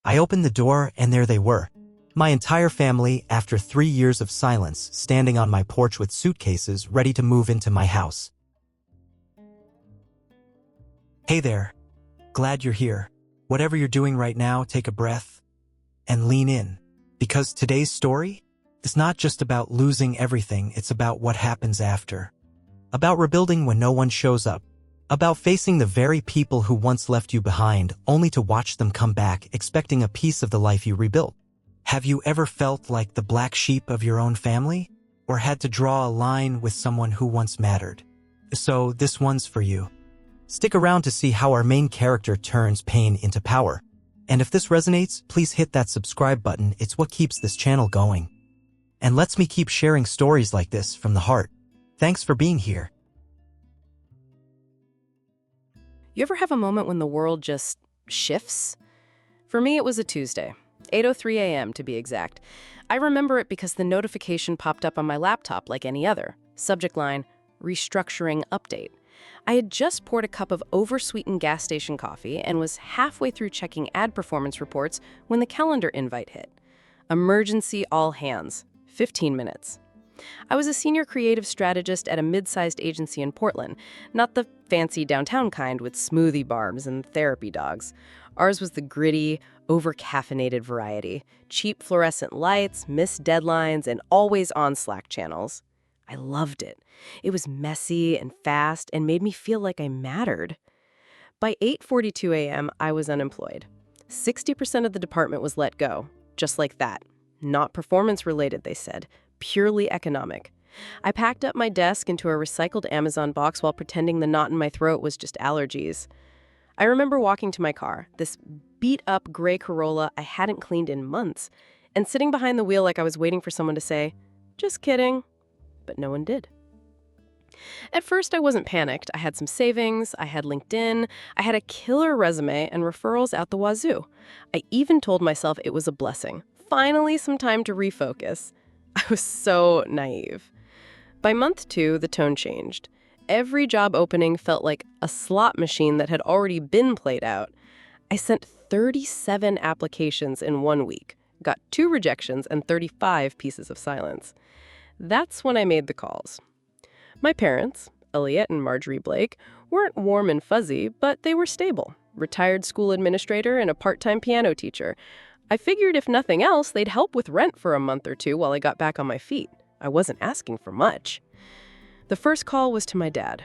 I opened the door and there they were. My entire family, after 3 years of silence, standing on my porch with suitcases ready to move into my house. Hey there. Glad you're here. Whatever you're doing right now, take a breath and lean in. Because today's story is not just about losing everything, it's about what happens after. About rebuilding when no one shows up. About facing the very people who once left you behind, only to watch them come back, expecting a piece of the life you rebuilt. Have you ever felt like the black sheep of your own family? Or had to draw a line with someone who once mattered? So this one's for you. Stick around to see how our main character turns pain into power. And if this resonates, please hit that subscribe button. It's what keeps this channel going. And lets me keep sharing stories like this from the heart. Thanks for being here. You ever have a moment when the world just shifts? For me, it was a Tuesday, 8:03 a.m. to be exact. I remember it because the notification popped up on my laptop like any other. Subject line, restructuring update. I had just poured a cup of oversweetened gas station coffee and was halfway through checking ad performance reports when the calendar invite hit. Emergency all hands, 15 minutes. I was a senior creative strategist at a mid-sized agency in Portland, not the fancy downtown kind with smoothie bars and therapy dogs. Ours was the gritty, over-caffeinated variety, cheap fluorescent lights, missed deadlines, and always-on Slack channels. I loved it. It was messy and fast and made me feel like I mattered. By 8:42 a.m., I was unemployed. 60% of the department was let go, just like that. Not performance-related, they said. Purely economic. I packed up my desk into a recycled Amazon box while pretending the knot in my throat was just allergies. I remember walking to my car, this beat-up gray Corolla I hadn't cleaned in months, and sitting behind the wheel like I was waiting for someone to say, "Just kidding." But no one did. At first, I wasn't panicked. I had some savings, I had LinkedIn, I had a killer resume and referrals out the wazoo. I even told myself it was a blessing. Finally, some time to refocus. I was so naive. By month 2, the tone changed. Every job opening felt like a slot machine that had already been played out. I sent 37 applications in 1 week, got 2 rejections and 35 pieces of silence. That's when I made the calls. My parents, Elliot and Marjorie Blake, weren't warm and fuzzy, but they were stable. Retired school administrator and a part-time piano teacher. I figured if nothing else, they'd help with rent for a month or 2 while I got back on my feet. I wasn't asking for much. The first call was to my dad.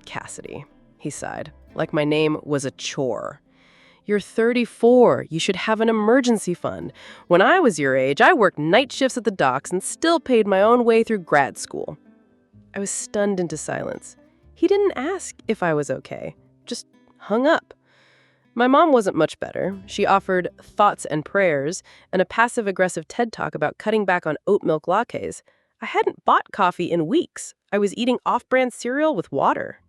"Cassidy," he sighed, like my name was a chore. "You're 34. You should have an emergency fund. When I was your age, I worked night shifts at the docks and still paid my own way through grad school." I was stunned into silence. He didn't ask if I was okay, just hung up. My mom wasn't much better. She offered thoughts and prayers and a passive-aggressive TED Talk about cutting back on oat milk lattes. I hadn't bought coffee in weeks. I was eating off-brand cereal with water.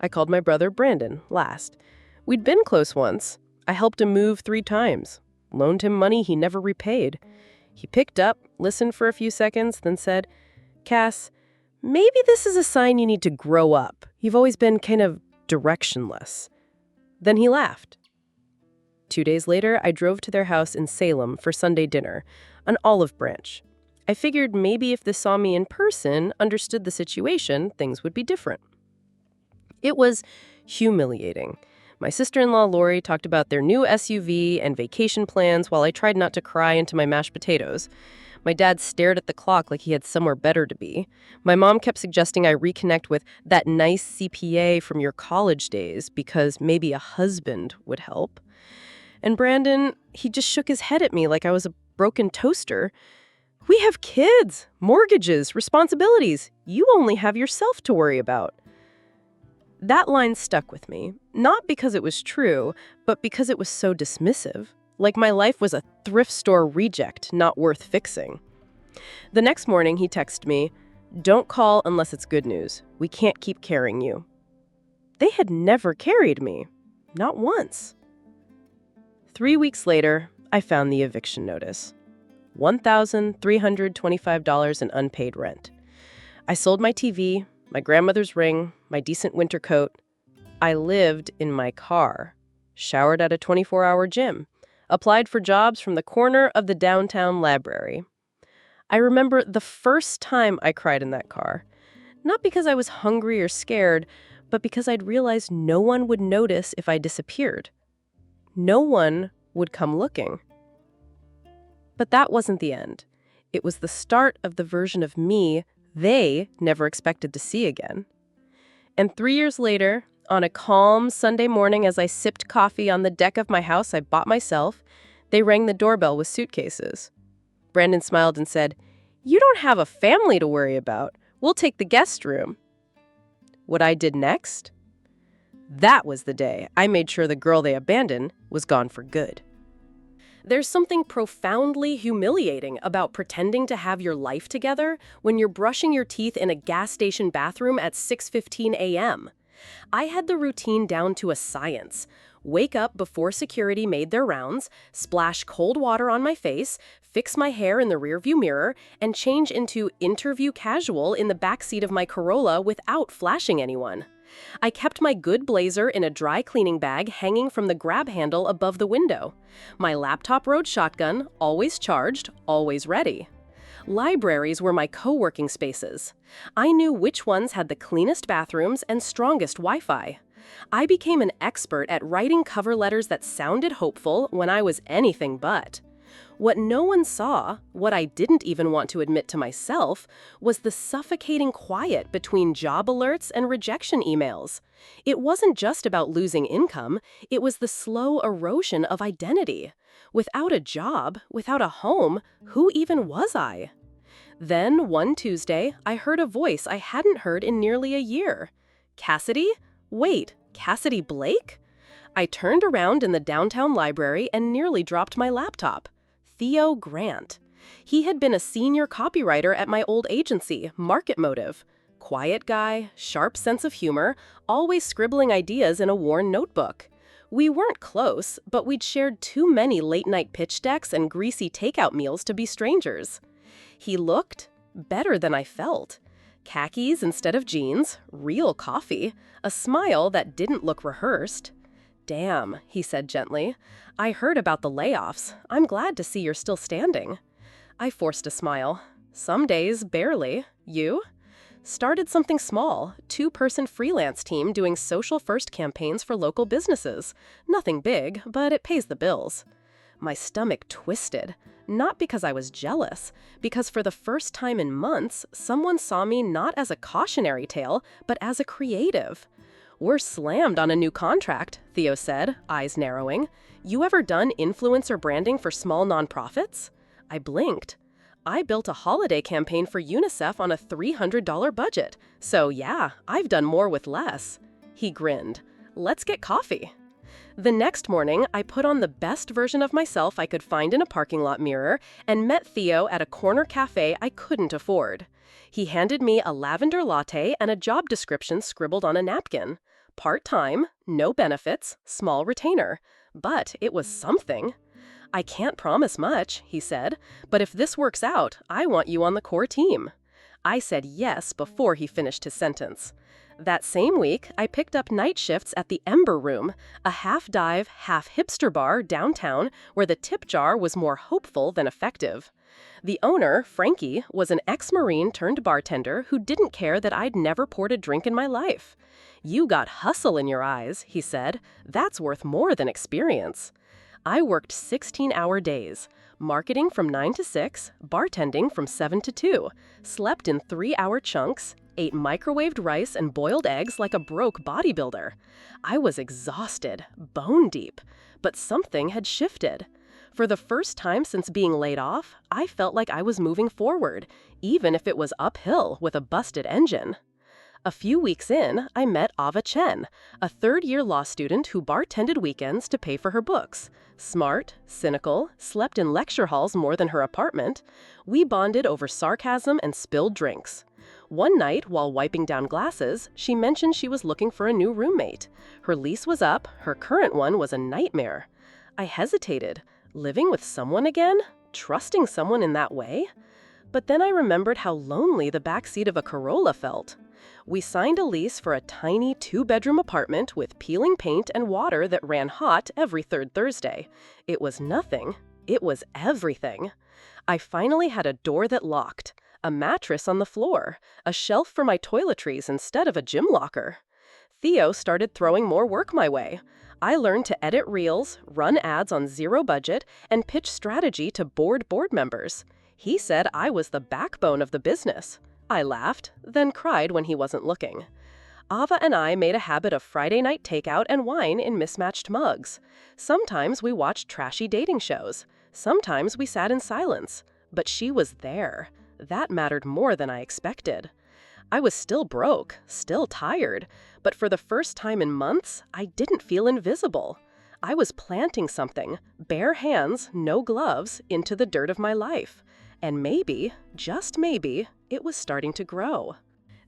I called my brother Brandon last. We'd been close once. I helped him move 3 times, loaned him money he never repaid. He picked up, listened for a few seconds, then said, "Cass, maybe this is a sign you need to grow up. You've always been kind of directionless." Then he laughed. 2 days later, I drove to their house in Salem for Sunday dinner, an olive branch. I figured maybe if they saw me in person, understood the situation, things would be different. It was humiliating. My sister-in-law, Lori, talked about their new SUV and vacation plans while I tried not to cry into my mashed potatoes. My dad stared at the clock like he had somewhere better to be. My mom kept suggesting I reconnect with that nice CPA from your college days because maybe a husband would help. And Brandon, he just shook his head at me like I was a broken toaster. "We have kids, mortgages, responsibilities. You only have yourself to worry about." That line stuck with me, not because it was true, but because it was so dismissive. Like my life was a thrift store reject, not worth fixing. The next morning, he texted me, "Don't call unless it's good news. We can't keep carrying you." They had never carried me. Not once. 3 weeks later, I found the eviction notice. $1,325 in unpaid rent. I sold my TV, my grandmother's ring, my decent winter coat. I lived in my car, showered at a 24-hour gym. Applied for jobs from the corner of the downtown library. I remember the first time I cried in that car. Not because I was hungry or scared, but because I'd realized no one would notice if I disappeared. No one would come looking. But that wasn't the end. It was the start of the version of me they never expected to see again. And 3 years later, on a calm Sunday morning as I sipped coffee on the deck of my house I bought myself, they rang the doorbell with suitcases. Brandon smiled and said, "You don't have a family to worry about. We'll take the guest room." What I did next? That was the day I made sure the girl they abandoned was gone for good. There's something profoundly humiliating about pretending to have your life together when you're brushing your teeth in a gas station bathroom at 6:15 a.m. I had the routine down to a science. Wake up before security made their rounds, splash cold water on my face, fix my hair in the rearview mirror, and change into interview casual in the backseat of my Corolla without flashing anyone. I kept my good blazer in a dry cleaning bag hanging from the grab handle above the window. My laptop rode shotgun, always charged, always ready. Libraries were my co-working spaces. I knew which ones had the cleanest bathrooms and strongest Wi-Fi. I became an expert at writing cover letters that sounded hopeful when I was anything but. What no one saw, what I didn't even want to admit to myself, was the suffocating quiet between job alerts and rejection emails. It wasn't just about losing income, it was the slow erosion of identity. Without a job, without a home, who even was I? Then, one Tuesday, I heard a voice I hadn't heard in nearly a year. Cassidy? Wait, Cassidy Blake? I turned around in the downtown library and nearly dropped my laptop. Theo Grant. He had been a senior copywriter at my old agency, Market Motive. Quiet guy, sharp sense of humor, always scribbling ideas in a worn notebook. We weren't close, but we'd shared too many late-night pitch decks and greasy takeout meals to be strangers. He looked better than I felt. Khakis instead of jeans, real coffee, a smile that didn't look rehearsed. "Damn," he said gently. "I heard about the layoffs. I'm glad to see you're still standing." I forced a smile. "Some days, barely. You?" Started something small, 2-person freelance team doing social-first campaigns for local businesses. Nothing big, but it pays the bills. My stomach twisted. Not because I was jealous, because for the first time in months, someone saw me not as a cautionary tale, but as a creative. "We're slammed on a new contract," Theo said, eyes narrowing. "You ever done influencer branding for small nonprofits?" I blinked. I built a holiday campaign for UNICEF on a $300 budget. So yeah, I've done more with less. He grinned. "Let's get coffee." The next morning, I put on the best version of myself I could find in a parking lot mirror and met Theo at a corner cafe I couldn't afford. He handed me a lavender latte and a job description scribbled on a napkin. Part-time, no benefits, small retainer. But it was something. "I can't promise much," he said, "but if this works out, I want you on the core team." I said yes before he finished his sentence. That same week, I picked up night shifts at the Ember Room, a half-dive, half-hipster bar downtown where the tip jar was more hopeful than effective. The owner, Frankie, was an ex-Marine turned bartender who didn't care that I'd never poured a drink in my life. "You got hustle in your eyes," he said. "That's worth more than experience." I worked 16-hour days, marketing from 9 to 6, bartending from 7 to 2, slept in 3-hour chunks, ate microwaved rice and boiled eggs like a broke bodybuilder. I was exhausted, bone deep, but something had shifted. For the first time since being laid off, I felt like I was moving forward, even if it was uphill with a busted engine. A few weeks in, I met Ava Chen, a third-year law student who bartended weekends to pay for her books. Smart, cynical, slept in lecture halls more than her apartment. We bonded over sarcasm and spilled drinks. One night, while wiping down glasses, she mentioned she was looking for a new roommate. Her lease was up, her current one was a nightmare. I hesitated. Living with someone again? Trusting someone in that way? But then I remembered how lonely the back seat of a Corolla felt. We signed a lease for a tiny 2-bedroom apartment with peeling paint and water that ran hot every third Thursday. It was nothing. It was everything. I finally had a door that locked, a mattress on the floor, a shelf for my toiletries instead of a gym locker. Theo started throwing more work my way. I learned to edit reels, run ads on zero budget, and pitch strategy to bored members. He said I was the backbone of the business. I laughed, then cried when he wasn't looking. Ava and I made a habit of Friday night takeout and wine in mismatched mugs. Sometimes we watched trashy dating shows. Sometimes we sat in silence. But she was there. That mattered more than I expected. I was still broke, still tired, but for the first time in months, I didn't feel invisible. I was planting something, bare hands, no gloves, into the dirt of my life. And maybe, just maybe, it was starting to grow.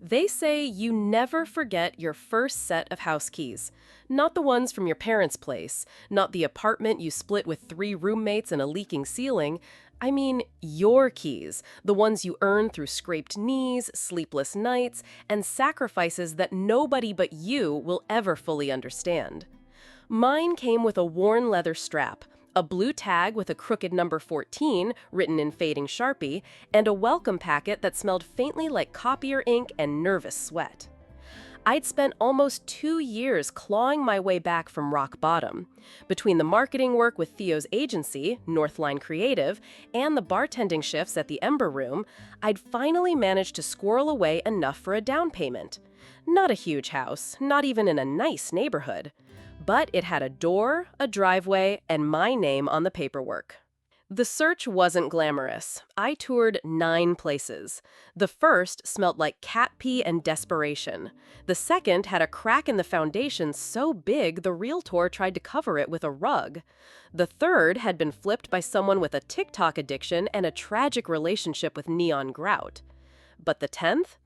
They say you never forget your first set of house keys. Not the ones from your parents' place, not the apartment you split with 3 roommates and a leaking ceiling. I mean, your keys, the ones you earned through scraped knees, sleepless nights, and sacrifices that nobody but you will ever fully understand. Mine came with a worn leather strap, a blue tag with a crooked number 14 written in fading Sharpie, and a welcome packet that smelled faintly like copier ink and nervous sweat. I'd spent almost 2 years clawing my way back from rock bottom. Between the marketing work with Theo's agency, Northline Creative, and the bartending shifts at the Ember Room, I'd finally managed to squirrel away enough for a down payment. Not a huge house, not even in a nice neighborhood. But it had a door, a driveway, and my name on the paperwork. The search wasn't glamorous. I toured 9 places. The first smelled like cat pee and desperation. The second had a crack in the foundation so big the realtor tried to cover it with a rug. The third had been flipped by someone with a TikTok addiction and a tragic relationship with neon grout. But the 10th?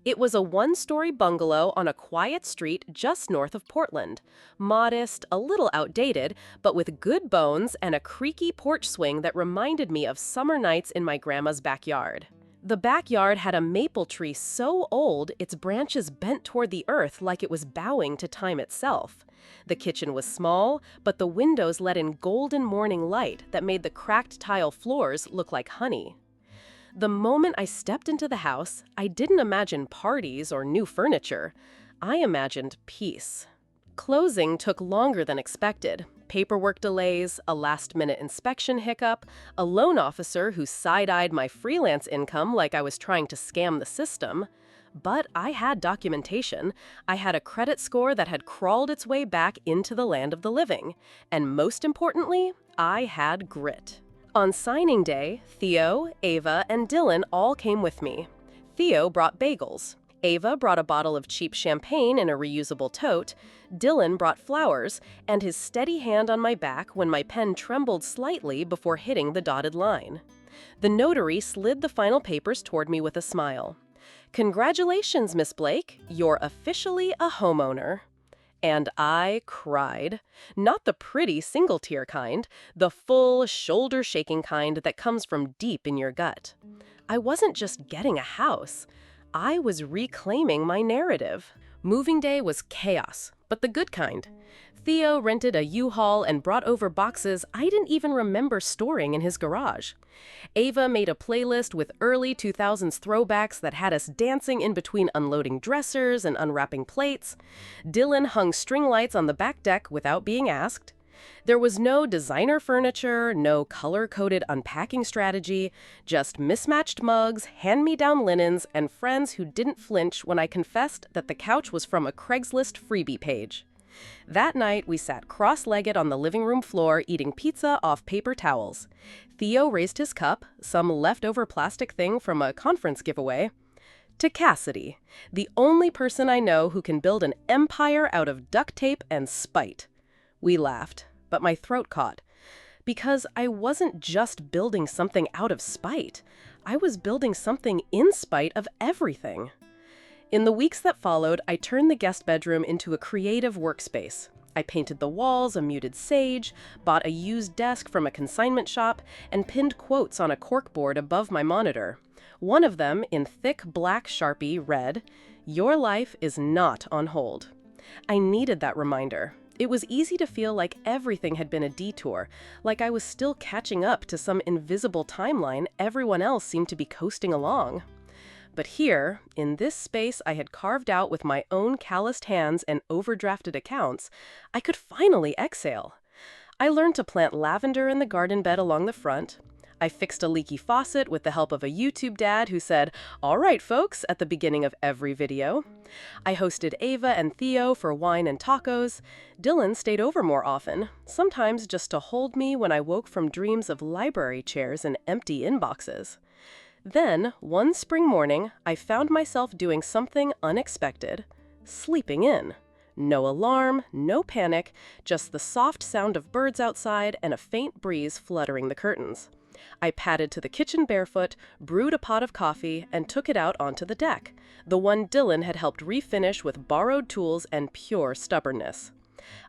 It was a 1-story bungalow on a quiet street just north of Portland. Modest, a little outdated, but with good bones and a creaky porch swing that reminded me of summer nights in my grandma's backyard. The backyard had a maple tree so old its branches bent toward the earth like it was bowing to time itself. The kitchen was small, but the windows let in golden morning light that made the cracked tile floors look like honey. The moment I stepped into the house, I didn't imagine parties or new furniture. I imagined peace. Closing took longer than expected. Paperwork delays, a last-minute inspection hiccup, a loan officer who side-eyed my freelance income like I was trying to scam the system. But I had documentation. I had a credit score that had crawled its way back into the land of the living. And most importantly, I had grit. On signing day, Theo, Ava, and Dylan all came with me. Theo brought bagels. Ava brought a bottle of cheap champagne in a reusable tote. Dylan brought flowers, and his steady hand on my back when my pen trembled slightly before hitting the dotted line. The notary slid the final papers toward me with a smile. "Congratulations, Miss Blake. You're officially a homeowner." And I cried. Not the pretty single-tear kind, the full, shoulder-shaking kind that comes from deep in your gut. I wasn't just getting a house. I was reclaiming my narrative. Moving day was chaos, but the good kind. Theo rented a U-Haul and brought over boxes I didn't even remember storing in his garage. Ava made a playlist with early 2000s throwbacks that had us dancing in between unloading dressers and unwrapping plates. Dylan hung string lights on the back deck without being asked. There was no designer furniture, no color-coded unpacking strategy, just mismatched mugs, hand-me-down linens, and friends who didn't flinch when I confessed that the couch was from a Craigslist freebie page. That night, we sat cross-legged on the living room floor eating pizza off paper towels. Theo raised his cup, some leftover plastic thing from a conference giveaway, to Cassidy, the only person I know who can build an empire out of duct tape and spite. We laughed, but my throat caught. Because I wasn't just building something out of spite. I was building something in spite of everything. In the weeks that followed, I turned the guest bedroom into a creative workspace. I painted the walls a muted sage, bought a used desk from a consignment shop, and pinned quotes on a corkboard above my monitor. One of them, in thick black Sharpie, read, "Your life is not on hold." I needed that reminder. It was easy to feel like everything had been a detour, like I was still catching up to some invisible timeline everyone else seemed to be coasting along. But here, in this space I had carved out with my own calloused hands and overdrafted accounts, I could finally exhale. I learned to plant lavender in the garden bed along the front. I fixed a leaky faucet with the help of a YouTube dad who said, "All right, folks," at the beginning of every video. I hosted Ava and Theo for wine and tacos. Dylan stayed over more often, sometimes just to hold me when I woke from dreams of library chairs and empty inboxes. Then, one spring morning, I found myself doing something unexpected, sleeping in. No alarm, no panic, just the soft sound of birds outside and a faint breeze fluttering the curtains. I padded to the kitchen barefoot, brewed a pot of coffee, and took it out onto the deck, the one Dylan had helped refinish with borrowed tools and pure stubbornness.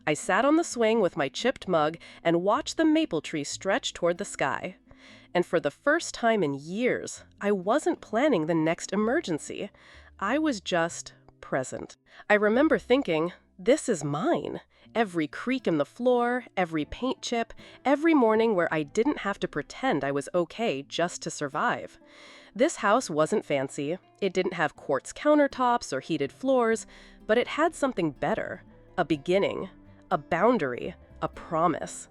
I sat on the swing with my chipped mug and watched the maple tree stretch toward the sky. And for the first time in years, I wasn't planning the next emergency. I was just present. I remember thinking, this is mine. Every creak in the floor, every paint chip, every morning where I didn't have to pretend I was okay just to survive. This house wasn't fancy. It didn't have quartz countertops or heated floors, but it had something better. A beginning, a boundary, a promise.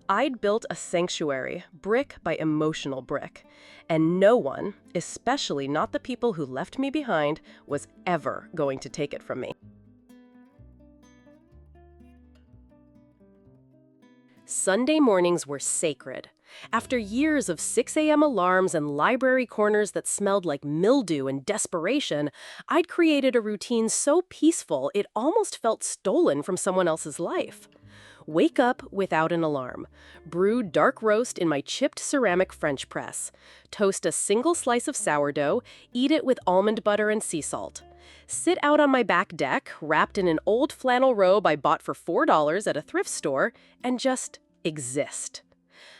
I'd built a sanctuary, brick by emotional brick, and no one, especially not the people who left me behind, was ever going to take it from me. Sunday mornings were sacred. After years of 6 a.m. alarms and library corners that smelled like mildew and desperation, I'd created a routine so peaceful it almost felt stolen from someone else's life. Wake up without an alarm. Brew dark roast in my chipped ceramic French press. Toast a single slice of sourdough. Eat it with almond butter and sea salt. Sit out on my back deck, wrapped in an old flannel robe I bought for $4 at a thrift store, and just exist.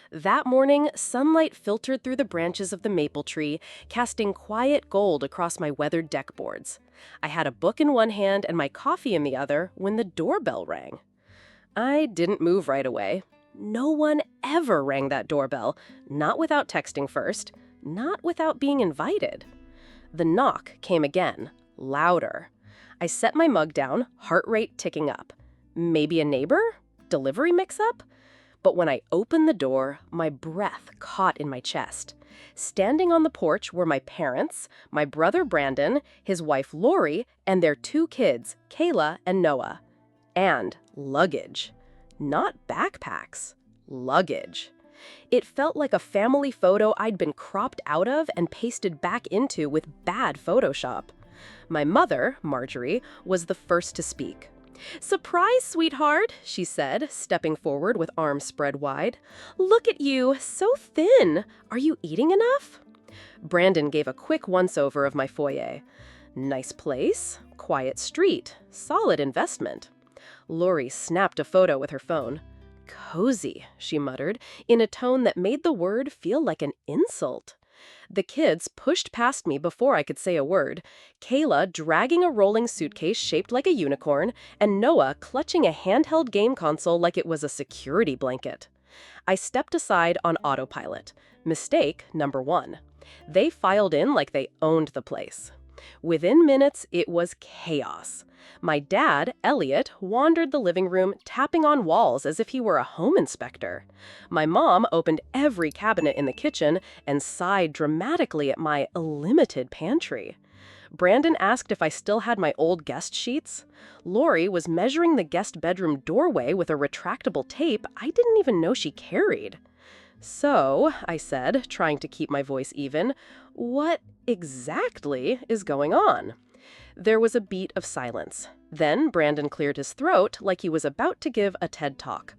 That morning, sunlight filtered through the branches of the maple tree, casting quiet gold across my weathered deck boards. I had a book in one hand and my coffee in the other when the doorbell rang. I didn't move right away. No one ever rang that doorbell, not without texting first, not without being invited. The knock came again, louder. I set my mug down, heart rate ticking up. Maybe a neighbor? Delivery mix-up? But when I opened the door, my breath caught in my chest. Standing on the porch were my parents, my brother Brandon, his wife Lori, and their 2 kids, Kayla and Noah. And luggage. Not backpacks. Luggage. It felt like a family photo I'd been cropped out of and pasted back into with bad Photoshop. My mother, Marjorie, was the first to speak. "Surprise, sweetheart," she said, stepping forward with arms spread wide. "Look at you, so thin. Are you eating enough?" Brandon gave a quick once-over of my foyer. Nice place, quiet street, solid investment. Lori snapped a photo with her phone. "Cozy," she muttered, in a tone that made the word feel like an insult. The kids pushed past me before I could say a word, Kayla dragging a rolling suitcase shaped like a unicorn, and Noah clutching a handheld game console like it was a security blanket. I stepped aside on autopilot. Mistake number 1. They filed in like they owned the place. Within minutes, it was chaos. My dad, Elliot, wandered the living room, tapping on walls as if he were a home inspector. My mom opened every cabinet in the kitchen and sighed dramatically at my limited pantry. Brandon asked if I still had my old guest sheets. Lori was measuring the guest bedroom doorway with a retractable tape I didn't even know she carried. "So," I said, trying to keep my voice even, "what exactly is going on?" There was a beat of silence. Then Brandon cleared his throat like he was about to give a TED Talk.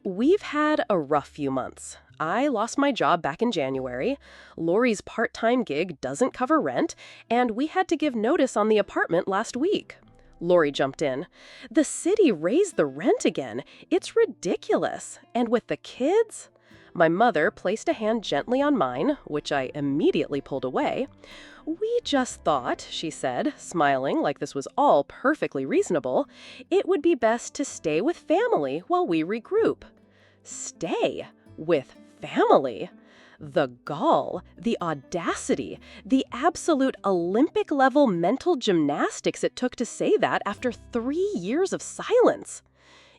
"We've had a rough few months. I lost my job back in January. Lori's part-time gig doesn't cover rent, and we had to give notice on the apartment last week." Lori jumped in. "The city raised the rent again. It's ridiculous. And with the kids?" My mother placed a hand gently on mine, which I immediately pulled away. "We just thought," she said, smiling like this was all perfectly reasonable, "it would be best to stay with family while we regroup." Stay with family? The gall, the audacity, the absolute Olympic-level mental gymnastics it took to say that after 3 years of silence.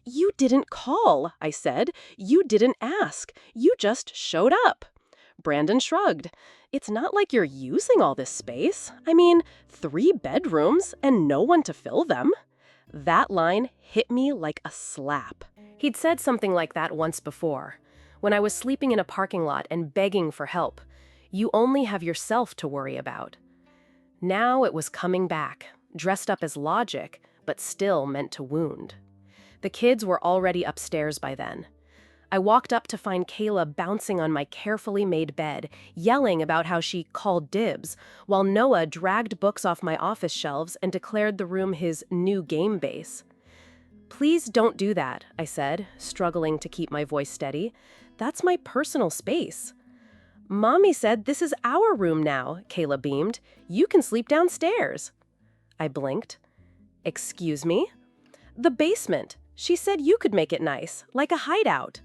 "You didn't call," I said. "You didn't ask. You just showed up." Brandon shrugged. "It's not like you're using all this space. I mean, 3 bedrooms and no one to fill them." That line hit me like a slap. He'd said something like that once before, when I was sleeping in a parking lot and begging for help. You only have yourself to worry about. Now it was coming back, dressed up as logic, but still meant to wound. The kids were already upstairs by then. I walked up to find Kayla bouncing on my carefully made bed, yelling about how she called dibs, while Noah dragged books off my office shelves and declared the room his new game base. "Please don't do that," I said, struggling to keep my voice steady. "That's my personal space." "Mommy said this is our room now," Kayla beamed. "You can sleep downstairs." I blinked. "Excuse me?" "The basement. She said you could make it nice, like a hideout."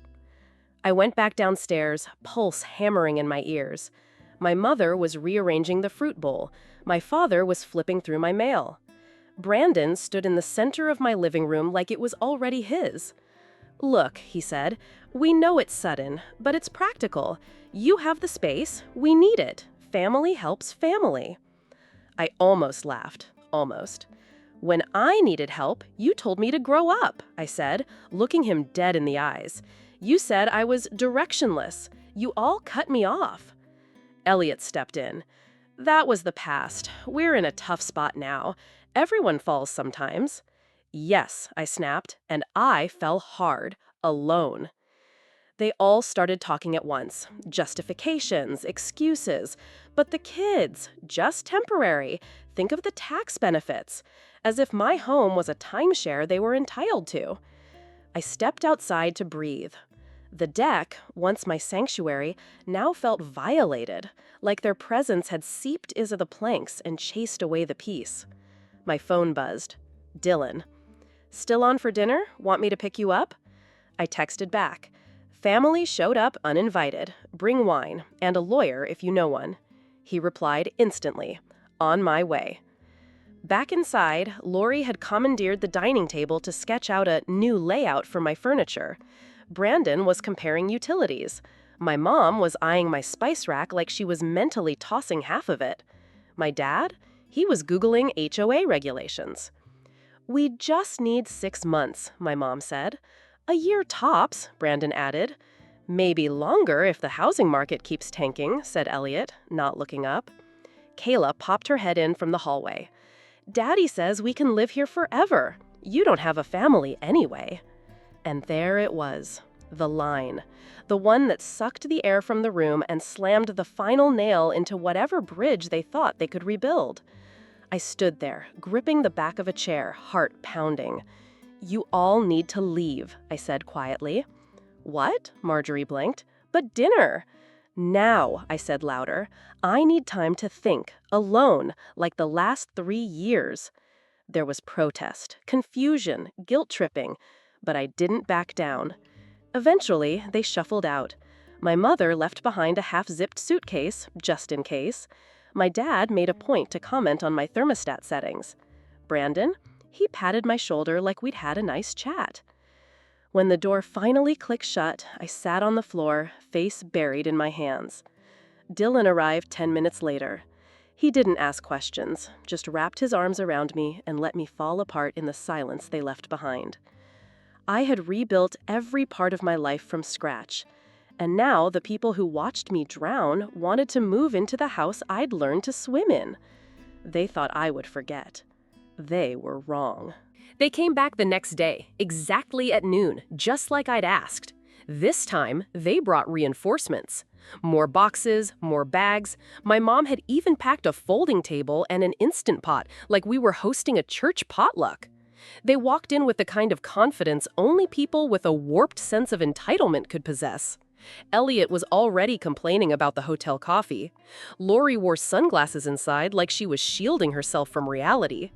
I went back downstairs, pulse hammering in my ears. My mother was rearranging the fruit bowl. My father was flipping through my mail. Brandon stood in the center of my living room like it was already his. "Look," he said, "we know it's sudden, but it's practical. You have the space. We need it. Family helps family." I almost laughed. Almost. "When I needed help, you told me to grow up," I said, looking him dead in the eyes. "You said I was directionless. You all cut me off." Elliot stepped in. "That was the past. We're in a tough spot now. Everyone falls sometimes." "Yes," I snapped, and I fell hard, alone. They all started talking at once. Justifications, excuses. But the kids, just temporary. Think of the tax benefits. As if my home was a timeshare they were entitled to. I stepped outside to breathe. The deck, once my sanctuary, now felt violated, like their presence had seeped into the planks and chased away the peace. My phone buzzed. Dylan. "Still on for dinner? Want me to pick you up?" I texted back. "Family showed up uninvited. Bring wine, and a lawyer if you know one." He replied instantly. "On my way." Back inside, Lori had commandeered the dining table to sketch out a new layout for my furniture. Brandon was comparing utilities. My mom was eyeing my spice rack like she was mentally tossing half of it. My dad? He was Googling HOA regulations. "We just need 6 months," my mom said. "A year tops," Brandon added. "Maybe longer if the housing market keeps tanking," said Elliot, not looking up. Kayla popped her head in from the hallway. "Daddy says we can live here forever. You don't have a family anyway." And there it was, the line, the one that sucked the air from the room and slammed the final nail into whatever bridge they thought they could rebuild. I stood there, gripping the back of a chair, heart pounding. "You all need to leave," I said quietly. "What?" Marjorie blinked. "But dinner." "Now," I said louder. "I need time to think, alone, like the last 3 years." There was protest, confusion, guilt-tripping, but I didn't back down. Eventually, they shuffled out. My mother left behind a half-zipped suitcase, just in case. My dad made a point to comment on my thermostat settings. Brandon? He patted my shoulder like we'd had a nice chat. When the door finally clicked shut, I sat on the floor, face buried in my hands. Dylan arrived 10 minutes later. He didn't ask questions, just wrapped his arms around me and let me fall apart in the silence they left behind. I had rebuilt every part of my life from scratch, and now the people who watched me drown wanted to move into the house I'd learned to swim in. They thought I would forget. They were wrong. They came back the next day, exactly at noon, just like I'd asked. This time, they brought reinforcements. More boxes, more bags. My mom had even packed a folding table and an Instant Pot, like we were hosting a church potluck. They walked in with the kind of confidence only people with a warped sense of entitlement could possess. Elliot was already complaining about the hotel coffee. Lori wore sunglasses inside like she was shielding herself from reality.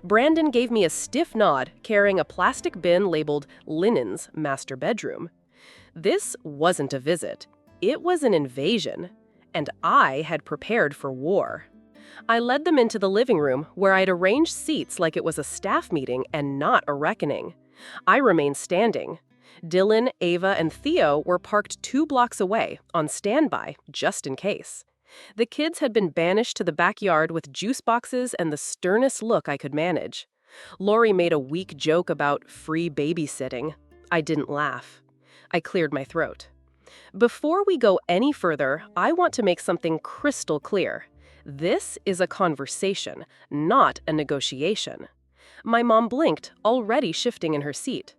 Brandon gave me a stiff nod, carrying a plastic bin labeled Linens Master Bedroom. This wasn't a visit. It was an invasion. And I had prepared for war. I led them into the living room, where I'd arranged seats like it was a staff meeting and not a reckoning. I remained standing. Dylan, Ava, and Theo were parked 2 blocks away, on standby, just in case. The kids had been banished to the backyard with juice boxes and the sternest look I could manage. Lori made a weak joke about free babysitting. I didn't laugh. I cleared my throat. Before we go any further, I want to make something crystal clear. This is a conversation, not a negotiation. My mom blinked, already shifting in her seat.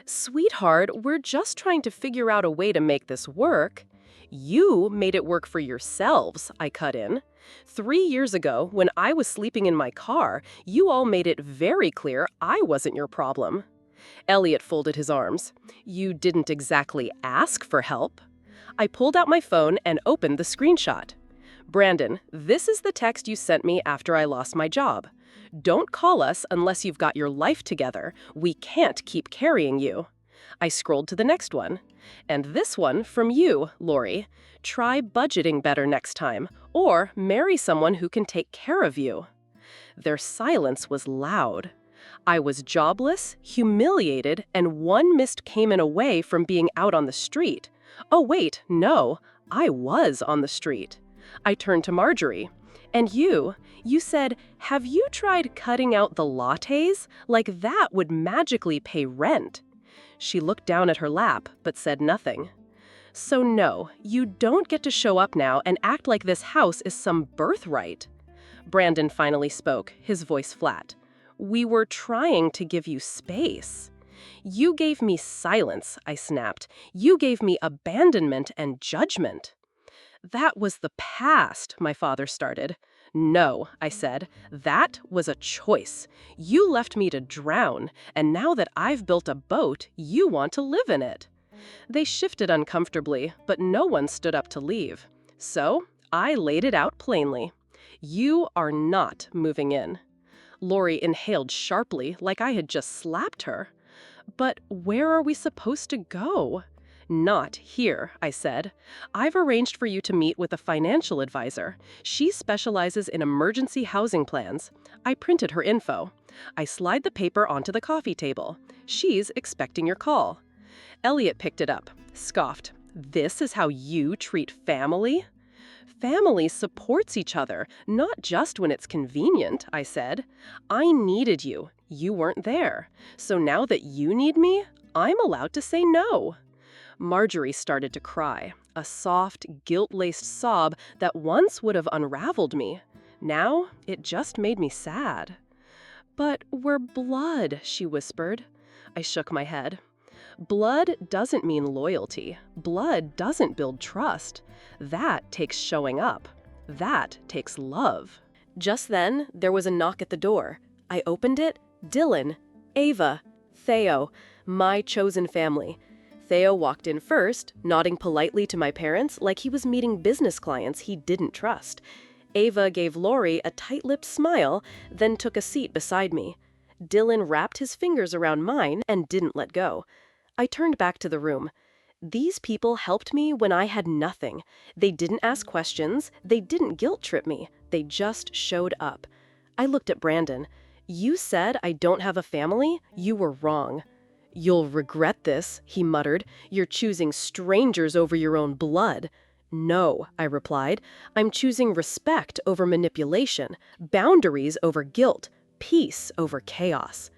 Sweetheart, we're just trying to figure out a way to make this work. You made it work for yourselves, I cut in. 3 years ago, when I was sleeping in my car, you all made it very clear I wasn't your problem. Elliot folded his arms. You didn't exactly ask for help. I pulled out my phone and opened the screenshot. Brandon, this is the text you sent me after I lost my job. Don't call us unless you've got your life together. We can't keep carrying you. I scrolled to the next one. And this one from you, Lori. Try budgeting better next time, or marry someone who can take care of you. Their silence was loud. I was jobless, humiliated, and one missed Cayman away from being out on the street. Oh wait, no, I was on the street. I turned to Marjorie. And you said, have you tried cutting out the lattes? Like that would magically pay rent. She looked down at her lap, but said nothing. So no, you don't get to show up now and act like this house is some birthright. Brandon finally spoke, his voice flat. We were trying to give you space. You gave me silence, I snapped. You gave me abandonment and judgment. That was the past, my father started. No, I said, that was a choice. You left me to drown, and now that I've built a boat, you want to live in it. They shifted uncomfortably, but no one stood up to leave. So I laid it out plainly. You are not moving in. Lori inhaled sharply, like I had just slapped her. But where are we supposed to go? Not here, I said. I've arranged for you to meet with a financial advisor. She specializes in emergency housing plans. I printed her info. I slide the paper onto the coffee table. She's expecting your call. Elliot picked it up, scoffed. This is how you treat family? Family supports each other, not just when it's convenient, I said. I needed you. You weren't there. So now that you need me, I'm allowed to say no. Marjorie started to cry, a soft, guilt-laced sob that once would have unraveled me. Now, it just made me sad. But we're blood, she whispered. I shook my head. Blood doesn't mean loyalty. Blood doesn't build trust. That takes showing up. That takes love. Just then, there was a knock at the door. I opened it. Dylan, Ava, Theo, my chosen family. Theo walked in first, nodding politely to my parents like he was meeting business clients he didn't trust. Ava gave Lori a tight-lipped smile, then took a seat beside me. Dylan wrapped his fingers around mine and didn't let go. I turned back to the room. These people helped me when I had nothing. They didn't ask questions. They didn't guilt-trip me. They just showed up. I looked at Brandon. You said I don't have a family? You were wrong. You'll regret this, he muttered. You're choosing strangers over your own blood. No, I replied. I'm choosing respect over manipulation, boundaries over guilt, peace over chaos.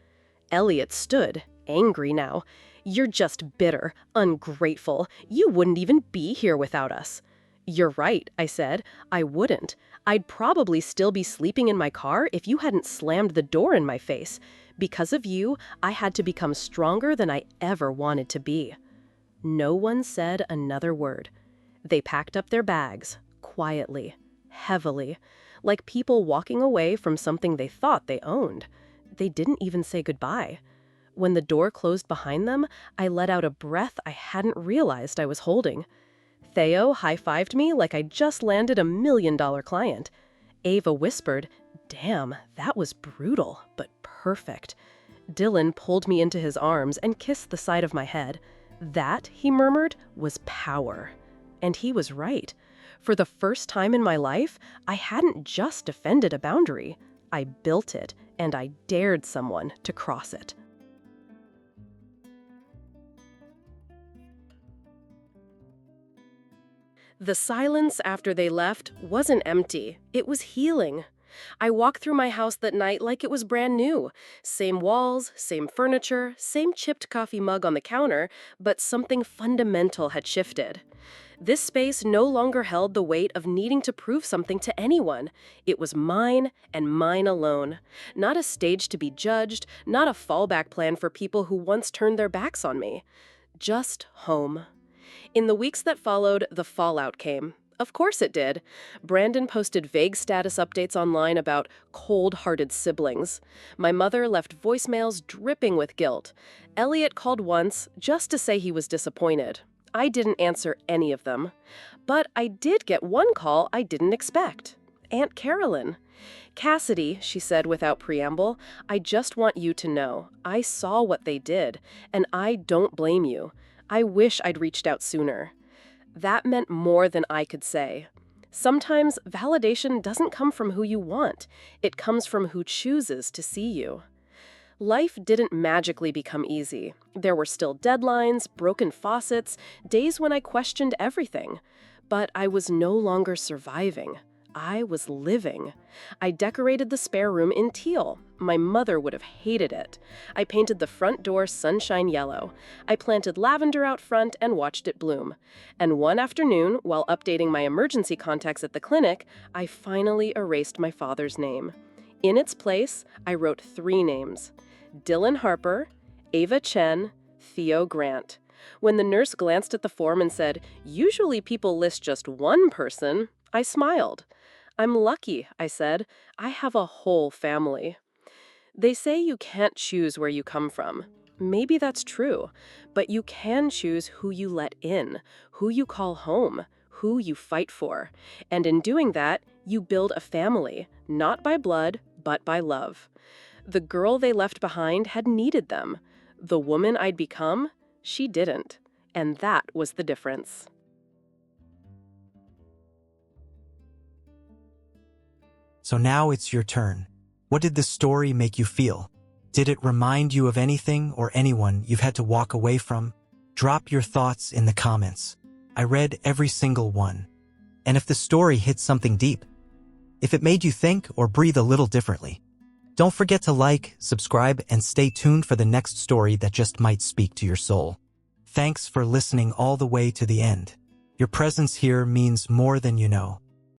Elliot stood, angry now. You're just bitter, ungrateful. You wouldn't even be here without us. You're right, I said. I wouldn't. I'd probably still be sleeping in my car if you hadn't slammed the door in my face. Because of you, I had to become stronger than I ever wanted to be. No one said another word. They packed up their bags, quietly, heavily, like people walking away from something they thought they owned. They didn't even say goodbye. When the door closed behind them, I let out a breath I hadn't realized I was holding. Theo high-fived me like I just landed a $1 million client. Ava whispered, "Damn, that was brutal, but perfect." Dylan pulled me into his arms and kissed the side of my head. That, he murmured, was power. And he was right. For the first time in my life, I hadn't just defended a boundary. I built it, and I dared someone to cross it. The silence after they left wasn't empty. It was healing. I walked through my house that night like it was brand new. Same walls, same furniture, same chipped coffee mug on the counter, but something fundamental had shifted. This space no longer held the weight of needing to prove something to anyone. It was mine and mine alone. Not a stage to be judged, not a fallback plan for people who once turned their backs on me. Just home. In the weeks that followed, the fallout came. Of course it did. Brandon posted vague status updates online about cold-hearted siblings. My mother left voicemails dripping with guilt. Elliot called once just to say he was disappointed. I didn't answer any of them. But I did get one call I didn't expect. Aunt Carolyn. "Cassidy," she said without preamble, "I just want you to know. I saw what they did, and I don't blame you. I wish I'd reached out sooner." That meant more than I could say. Sometimes validation doesn't come from who you want. It comes from who chooses to see you. Life didn't magically become easy. There were still deadlines, broken faucets, days when I questioned everything. But I was no longer surviving. I was living. I decorated the spare room in teal. My mother would have hated it. I painted the front door sunshine yellow. I planted lavender out front and watched it bloom. And one afternoon, while updating my emergency contacts at the clinic, I finally erased my father's name. In its place, I wrote 3 names: Dylan Harper, Ava Chen, Theo Grant. When the nurse glanced at the form and said, "Usually people list just one person," I smiled. "I'm lucky," I said. "I have a whole family." They say you can't choose where you come from. Maybe that's true, but you can choose who you let in, who you call home, who you fight for. And in doing that, you build a family, not by blood, but by love. The girl they left behind had needed them. The woman I'd become, she didn't. And that was the difference. So now it's your turn. What did this story make you feel? Did it remind you of anything or anyone you've had to walk away from? Drop your thoughts in the comments. I read every single one. And if the story hit something deep, if it made you think or breathe a little differently, don't forget to like, subscribe, and stay tuned for the next story that just might speak to your soul. Thanks for listening all the way to the end. Your presence here means more than you know.